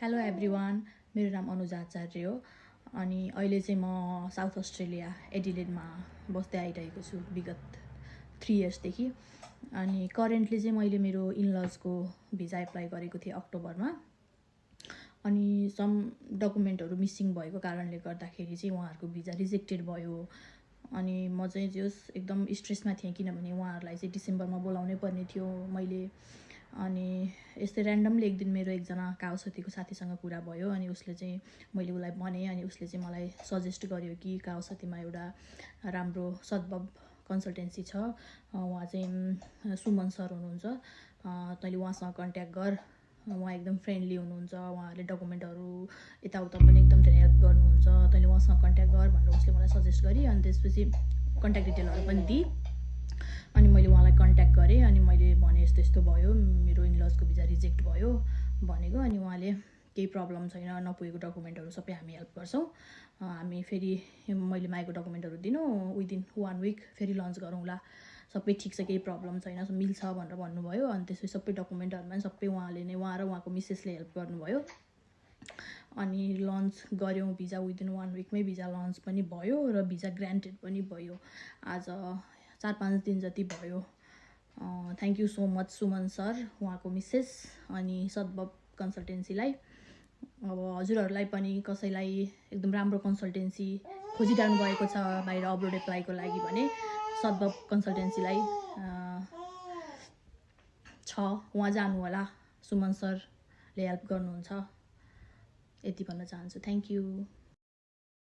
Hello everyone, मेरो नाम अनुजा आचार्य हो अनि अहिले चाहिँ म साउथ अस्ट्रेलिया एडिलेडमा बस्दै आइरहेको छु विगत 3 इयर्सदेखि। अनि करेन्टली चाहिँ मैले मेरो इनलजको भिजा एप्लाई गरेको थिएँ अक्टोबरमा। अनि सम डकुमेन्टहरू मिसिङ भएको कारणले गर्दाखेरि चाहिँ उहाँहरूको भिजा रिजेक्टेड भयो। अनि म चाहिँ जस एकदम स्ट्रेसमा थिएँ, किनभने उहाँहरूलाई चाहिँ डिसेम्बरमा बोलाउनै पर्ने थियो मैले। अनि यस्तै ऱ्यान्डमली एक दिन मेरो एकजना काउसतीको साथीसँग कुरा भयो अनि उसले चाहिँ मैले उसलाई भने अनि उसले चाहिँ मलाई सजेस्ट गर्यो कि काउसतीमा एउटा राम्रो सद्भव कन्सल्टेन्सी छ, उहाँ चाहिँ सुमन सर हुनुहुन्छ, तैँले उहाँसँग कन्ट्याक्ट गर, उहाँ एकदम फ्रेन्डली हुनुहुन्छ, उहाँहरूले डकुमेन्टहरू यताउता पनि एकदम धेरै हेल्प गर्नुहुन्छ, तैँले उहाँसँग कन्ट्याक्ट गर भनेर उसले मलाई सजेस्ट गरी। अनि त्यसपछि कन्ट्याक्ट डिटेलहरू पनि दिए। अनि मैले उहाँलाई कन्ट्याक्ट गरेँ अनि मैले भने यस्तो यस्तो भयो, मेरो इनलजको भिजा रिजेक्ट भयो भनेको। अनि उहाँले केही प्रब्लम छैन, नपुगेको डकुमेन्टहरू सबै हामी हेल्प गर्छौँ, हामी फेरि मैले मागेको डकुमेन्टहरू दिनु विदिन 1 विक फेरि लन्च गरौँला, सबै ठिक छ, केही प्रब्लम छैन, मिल्छ भनेर भन्नुभयो। अनि त्यसपछि सबै डकुमेन्टहरूमा सबै उहाँले नै, उहाँ र उहाँको मिसेसले हेल्प गर्नुभयो। अनि लन्च गऱ्यौँ भिजा, विदिन 1 विकमै भिजा लन्च पनि भयो र भिजा ग्रान्टेड पनि भयो। आज 4-5 दिन जति भयो। Thank you so much Suman sir, उहाँको मिसेस अनि सद्भव कन्सल्टेन्सीलाई। अब हजुरहरूलाई पनि कसैलाई एकदम राम्रो कन्सल्टेन्सी खोजिरहनु भएको छ बाहिर अब्रोड एप्लाईको लागि भने सद्भव कन्सल्टेन्सीलाई उहाँ जानु होला, सुमन सरले हेल्प गर्नुहुन्छ, यति भन्न चाहन्छु। Thank you.